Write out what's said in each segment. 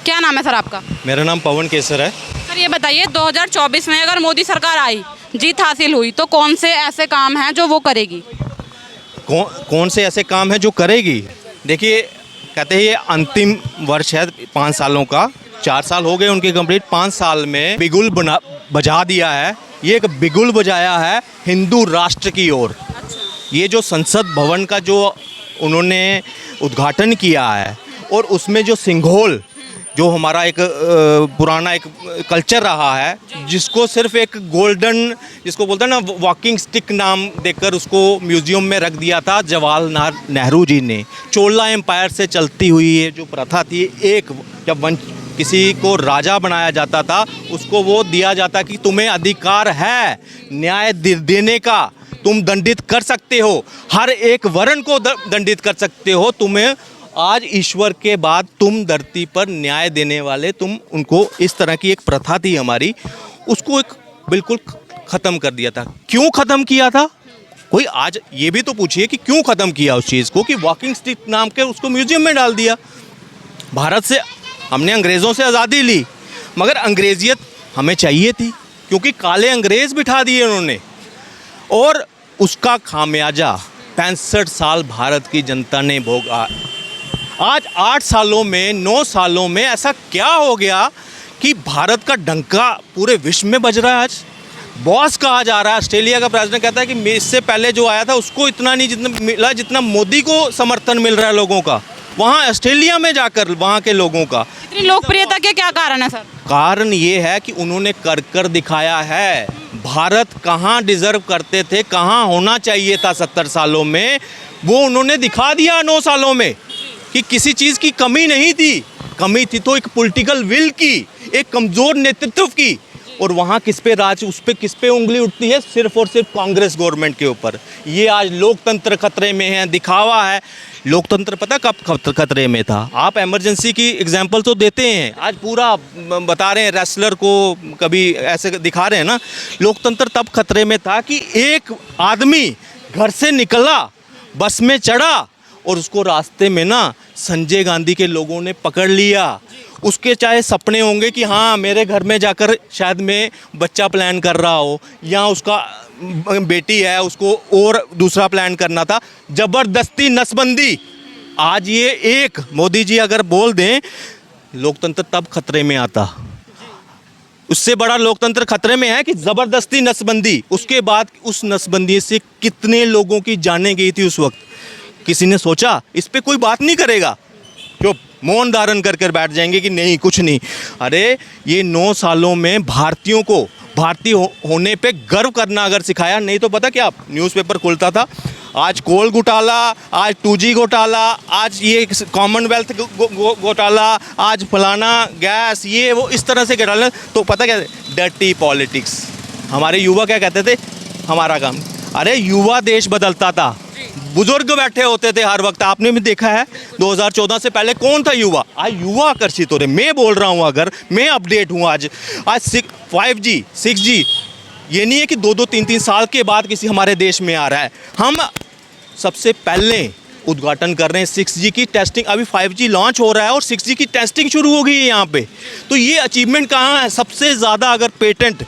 क्या नाम है सर आपका? मेरा नाम पवन केसर है। सर ये बताइए 2024 में अगर मोदी सरकार आई, जीत हासिल हुई, तो कौन से ऐसे काम हैं जो वो करेगी? कौन से ऐसे काम हैं जो करेगी? देखिए, कहते हैं ये अंतिम वर्ष है 5 सालों का। 4 साल हो गए उनके कंप्लीट। 5 साल में बिगुल बजा दिया है। ये एक बिगुल बजाया है हिंदू राष्ट्र की ओर। ये जो संसद भवन का जो उन्होंने उद्घाटन किया है और उसमें जो सिंघोल, जो हमारा एक पुराना एक कल्चर रहा है, जिसको सिर्फ एक गोल्डन, जिसको बोलते हैं ना, वॉकिंग स्टिक नाम देकर उसको म्यूज़ियम में रख दिया था जवाहरलाल नेहरू जी ने। चोला एम्पायर से चलती हुई ये जो प्रथा थी, एक जब किसी को राजा बनाया जाता था, उसको वो दिया जाता कि तुम्हें अधिकार है न्याय देने का, तुम दंडित कर सकते हो, हर एक वर्ण को दंडित कर सकते हो। तुम्हें आज ईश्वर के बाद तुम धरती पर न्याय देने वाले, तुम उनको, इस तरह की एक प्रथा थी हमारी, उसको एक बिल्कुल ख़त्म कर दिया था। क्यों ख़त्म किया था? कोई आज ये भी तो पूछिए कि क्यों ख़त्म किया उस चीज़ को, कि वॉकिंग स्टिक नाम के उसको म्यूज़ियम में डाल दिया। भारत से हमने अंग्रेज़ों से आज़ादी ली, मगर अंग्रेजियत हमें चाहिए थी, क्योंकि काले अंग्रेज़ बिठा दिए उन्होंने, और उसका खामियाजा 65 साल भारत की जनता ने भोगा। आज 8 सालों में, 9 सालों में ऐसा क्या हो गया कि भारत का डंका पूरे विश्व में बज रहा है? आज बॉस कहा जा रहा है। ऑस्ट्रेलिया का प्रेसिडेंट कहता है कि इससे पहले जो आया था उसको इतना नहीं जितना मिला जितना मोदी को समर्थन मिल रहा है लोगों का, वहाँ ऑस्ट्रेलिया में जाकर वहाँ के लोगों का। इतनी लोकप्रियता के क्या कारण है सर? कारण ये है कि उन्होंने कर दिखाया है। भारत कहाँ डिज़र्व करते थे, कहाँ होना चाहिए था 70 सालों में, वो उन्होंने दिखा दिया 9 सालों में कि किसी चीज़ की कमी नहीं थी। कमी थी तो एक पॉलिटिकल विल की, एक कमज़ोर नेतृत्व की। और वहाँ किस पे राज, उस पे किस पे उंगली उठती है? सिर्फ और सिर्फ कांग्रेस गवर्नमेंट के ऊपर। ये आज लोकतंत्र खतरे में है, दिखावा है। लोकतंत्र पता कब खतरे में था? आप इमरजेंसी की एग्जांपल तो देते हैं, आज पूरा बता रहे हैं, रेसलर को कभी ऐसे दिखा रहे हैं ना। लोकतंत्र तब खतरे में था कि एक आदमी घर से निकला, बस में चढ़ा, और उसको रास्ते में ना संजय गांधी के लोगों ने पकड़ लिया। उसके चाहे सपने होंगे कि हाँ मेरे घर में जाकर शायद मैं बच्चा प्लान कर रहा हो, या उसका बेटी है उसको और दूसरा प्लान करना था, ज़बरदस्ती नसबंदी। आज ये एक मोदी जी अगर बोल दें, लोकतंत्र तब खतरे में आता। उससे बड़ा लोकतंत्र खतरे में है कि ज़बरदस्ती नसबंदी। उसके बाद उस नसबंदी से कितने लोगों की जानें गई थी उस वक्त? किसी ने सोचा? इस पे कोई बात नहीं करेगा, जो मौन धारण कर बैठ जाएंगे कि नहीं कुछ नहीं। अरे ये 9 सालों में भारतीयों को भारतीय होने पे गर्व करना अगर सिखाया, नहीं तो पता क्या, न्यूज़पेपर खुलता था, आज कोल घोटाला, आज 2G घोटाला, आज ये कॉमनवेल्थ घोटाला, आज फलाना गैस, ये वो, इस तरह से घोटाला। तो पता क्या, डर्टी पॉलिटिक्स। हमारे युवा क्या कहते थे? हमारा काम। अरे युवा देश बदलता था, बुजुर्ग बैठे होते थे हर वक्त। आपने भी देखा है 2014 से पहले कौन था युवा? आज युवा आकर्षित हो रहे। मैं बोल रहा हूँ, अगर मैं अपडेट हूँ आज 5G 6G, ये नहीं है कि 2-2 3-3 साल के बाद किसी हमारे देश में आ रहा है। हम सबसे पहले उद्घाटन कर रहे हैं 6G की टेस्टिंग। अभी 5G लॉन्च हो रहा है और 6G की टेस्टिंग शुरू हो गई है यहाँ पे। तो ये अचीवमेंट कहाँ है? सबसे ज़्यादा अगर पेटेंट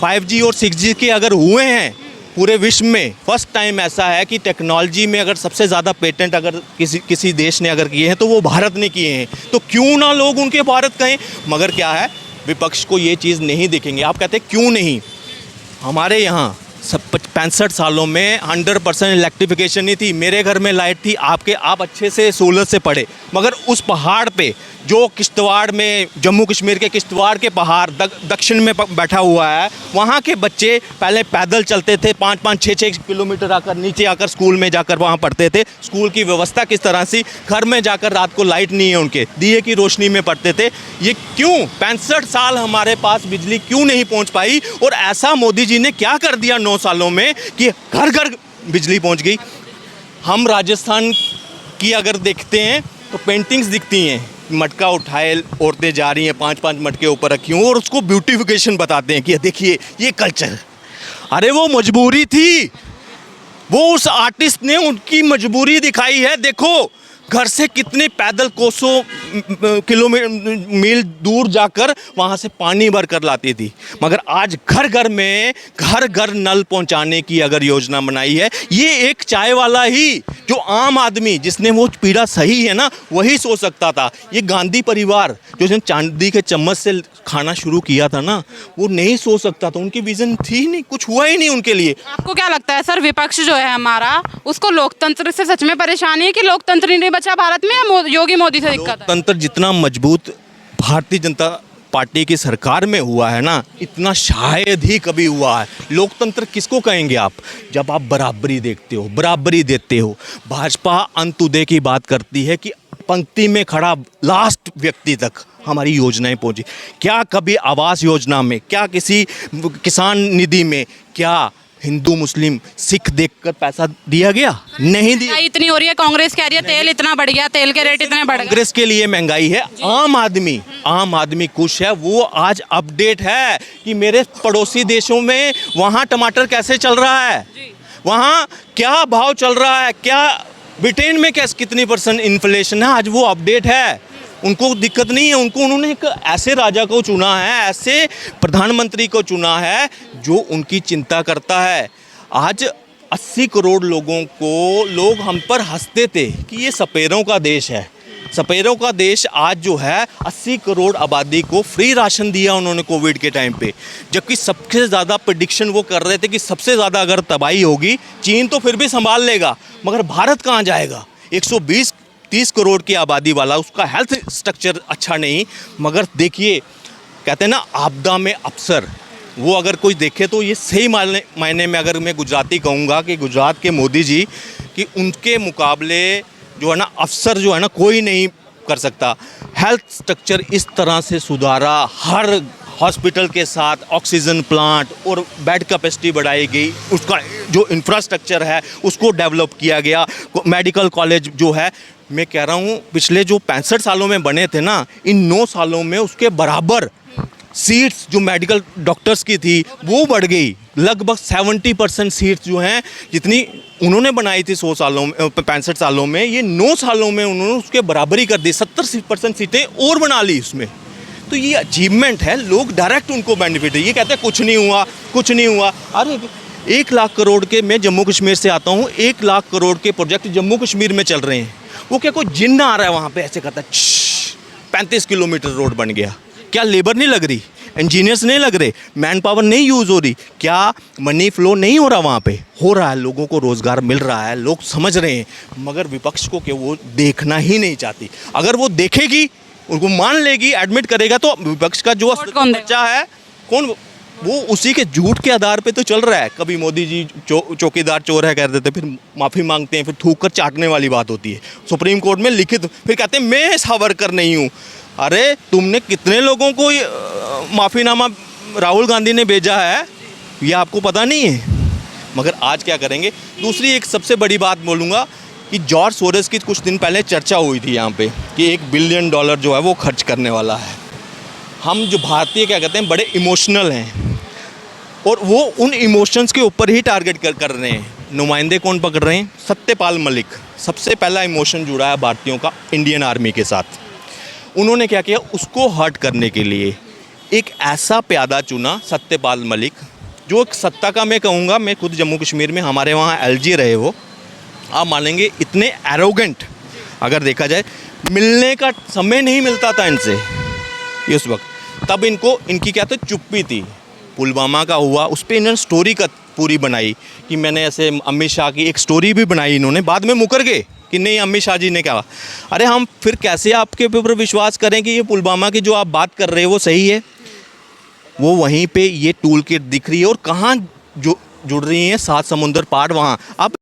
5G और 6G के अगर हुए हैं पूरे विश्व में, फर्स्ट टाइम ऐसा है कि टेक्नोलॉजी में अगर सबसे ज़्यादा पेटेंट अगर किसी देश ने अगर किए हैं तो वो भारत ने किए हैं। तो क्यों ना लोग उनके भारत कहें? मगर क्या है, विपक्ष को ये चीज़ नहीं दिखेंगे। आप कहते हैं क्यों नहीं? हमारे यहाँ 65 सालों में 100% इलेक्ट्रिफिकेशन नहीं थी। मेरे घर में लाइट थी, आप अच्छे से सोलर से पढ़े, मगर उस पहाड़ पे जो किश्तवाड़ में, जम्मू कश्मीर के किश्तवाड़ के पहाड़ दक्षिण में बैठा हुआ है, वहाँ के बच्चे पहले पैदल चलते थे 5-5 6-6 किलोमीटर आकर नीचे आकर स्कूल में जाकर वहाँ पढ़ते थे। स्कूल की व्यवस्था किस तरह से, घर में जाकर रात को लाइट नहीं है उनके, दिए की रोशनी में पढ़ते थे। ये क्यों? 65 साल हमारे पास बिजली क्यों नहीं पहुँच पाई? और ऐसा मोदी जी ने क्या कर दिया 9 सालों में कि घर घर बिजली पहुँच गई। हम राजस्थान की अगर देखते हैं तो पेंटिंग्स दिखती हैं, मटका उठाए औरतें जा रही हैं, 5-5 मटके ऊपर रखी हूँ, और उसको ब्यूटिफिकेशन बताते हैं कि देखिए ये कल्चर। अरे वो मजबूरी थी, वो उस आर्टिस्ट ने उनकी मजबूरी दिखाई है। देखो घर से कितने पैदल कोसों किलोमीटर मील दूर जाकर वहाँ से पानी भर कर लाती थी। मगर आज घर घर नल पहुँचाने की अगर योजना बनाई है, ये एक चाय वाला ही, जो आम आदमी जिसने वो पीड़ा सही है ना, वही सोच सकता था। ये गांधी परिवार जो चांदी के चम्मच से खाना शुरू किया था ना, वो नहीं सोच सकता था। उनकी विजन थी ही नहीं, कुछ हुआ ही नहीं उनके लिए। आपको क्या लगता है सर, विपक्ष जो है हमारा, उसको लोकतंत्र से सच में परेशानी है कि लोकतंत्र ही नहीं बचा भारत में, या योगी मोदी से दिक्कत है? लोकतंत्र जितना मजबूत भारतीय जनता पार्टी की सरकार में हुआ है ना, इतना शायद ही कभी हुआ है। लोकतंत्र किसको कहेंगे आप, जब आप बराबरी देखते हो, बराबरी देते हो। भाजपा अंत्योदय की बात करती है कि पंक्ति में खड़ा लास्ट व्यक्ति तक हमारी योजनाएं पहुंची। क्या कभी आवास योजना में, क्या किसी किसान निधि में, क्या हिंदू मुस्लिम सिख देखकर पैसा दिया गया? नहीं दिया। महंगाई इतनी हो रही है, कांग्रेस कह रही है तेल इतना बढ़ गया, तेल के रेट इतने बढ़ गए। कांग्रेस के लिए महंगाई है, आम आदमी खुश है। वो आज अपडेट है कि मेरे पड़ोसी देशों में वहाँ टमाटर कैसे चल रहा है, वहाँ क्या भाव चल रहा है, क्या ब्रिटेन में कैसे कितनी % इन्फ्लेशन है, आज वो अपडेट है। उनको दिक्कत नहीं है। उन्होंने एक ऐसे राजा को चुना है, ऐसे प्रधानमंत्री को चुना है जो उनकी चिंता करता है। आज 80 करोड़ लोगों को, लोग हम पर हंसते थे कि ये सपेरों का देश है। सपेरों का देश आज जो है 80 करोड़ आबादी को फ्री राशन दिया उन्होंने कोविड के टाइम पे, जबकि सबसे ज़्यादा प्रेडिक्शन वो कर रहे थे कि सबसे ज़्यादा अगर तबाही होगी, चीन तो फिर भी संभाल लेगा, मगर भारत कहाँ जाएगा? 120-30 करोड़ की आबादी वाला, उसका हेल्थ स्ट्रक्चर अच्छा नहीं। मगर देखिए, कहते हैं ना आपदा में अफसर, वो अगर कोई देखे तो ये सही मायने में अगर मैं गुजराती कहूँगा कि गुजरात के मोदी जी, कि उनके मुकाबले जो है ना अफसर जो है ना कोई नहीं कर सकता। हेल्थ स्ट्रक्चर इस तरह से सुधारा, हर हॉस्पिटल के साथ ऑक्सीजन प्लांट और बेड कैपेसिटी बढ़ाई गई, उसका जो इंफ्रास्ट्रक्चर है उसको डेवलप किया गया। मेडिकल कॉलेज जो है, मैं कह रहा हूँ पिछले जो 65 सालों में बने थे ना, इन 9 सालों में उसके बराबर सीट्स जो मेडिकल डॉक्टर्स की थी वो बढ़ गई। लगभग 70% सीट्स जो हैं, जितनी उन्होंने बनाई थी 100 सालों में, 65 सालों में, ये 9 सालों में उन्होंने उसके बराबरी कर दी, 70% सीटें और बना ली उसमें। तो ये अचीवमेंट है, लोग डायरेक्ट उनको बेनिफिट है। ये कहते हैं कुछ नहीं हुआ, कुछ नहीं हुआ। अरे 1 लाख करोड़ के, मैं जम्मू कश्मीर से आता हूँ, 1 लाख करोड़ के प्रोजेक्ट जम्मू कश्मीर में चल रहे हैं। वो क्या कोई जिन्न आ रहा है वहाँ पे ऐसे कहता है 35 किलोमीटर रोड बन गया? क्या लेबर नहीं लग रही, इंजीनियर्स नहीं लग रहे, मैन पावर नहीं यूज़ हो रही, क्या मनी फ्लो नहीं हो रहा? वहाँ पे हो रहा है, लोगों को रोज़गार मिल रहा है, लोग समझ रहे हैं। मगर विपक्ष को क्या वो देखना ही नहीं चाहती। अगर वो देखेगी, उनको मान लेगी, एडमिट करेगा, तो विपक्ष का जो बच्चा है कौन, वो उसी के झूठ के आधार पे तो चल रहा है। कभी मोदी जी चौकीदार चोर है कह देते, फिर माफ़ी मांगते हैं, फिर थूक कर चाटने वाली बात होती है। सुप्रीम कोर्ट में लिखित, फिर कहते हैं मैं सावरकर नहीं हूँ। अरे तुमने कितने लोगों को माफ़ीनामा राहुल गांधी ने भेजा है, ये आपको पता नहीं है? मगर आज क्या करेंगे? दूसरी एक सबसे बड़ी बात बोलूँगा कि जॉर्ज सोरोस की कुछ दिन पहले चर्चा हुई थी यहाँ पे कि $1 बिलियन जो है वो खर्च करने वाला है। हम जो भारतीय क्या कहते हैं, बड़े इमोशनल हैं, और वो उन इमोशंस के ऊपर ही टारगेट कर रहे हैं। नुमाइंदे कौन पकड़ रहे हैं? सत्यपाल मलिक। सबसे पहला इमोशन जुड़ा है भारतीयों का इंडियन आर्मी के साथ। उन्होंने क्या किया, उसको हर्ट करने के लिए एक ऐसा प्यादा चुना, सत्यपाल मलिक, जो एक सत्ता का, मैं कहूँगा, मैं खुद जम्मू कश्मीर में, हमारे वहाँ LG रहे वो, आप मानेंगे इतने एरोगेंट, अगर देखा जाए मिलने का समय नहीं मिलता था इनसे उस वक्त। तब इनकी क्या तो चुप्पी थी। पुलवामा का हुआ, उस पर इन्होंने स्टोरी का पूरी बनाई कि मैंने ऐसे, अमित शाह की एक स्टोरी भी बनाई इन्होंने, बाद में मुकर गए कि नहीं अमित शाह जी ने कहा। अरे हम फिर कैसे आपके ऊपर विश्वास करें कि ये पुलवामा की जो आप बात कर रहे हो वो सही है? वो वहीं पे ये टूल किट दिख रही है, और कहाँ जो जुड़ रही हैं 7 समुंदर पार, वहाँ आप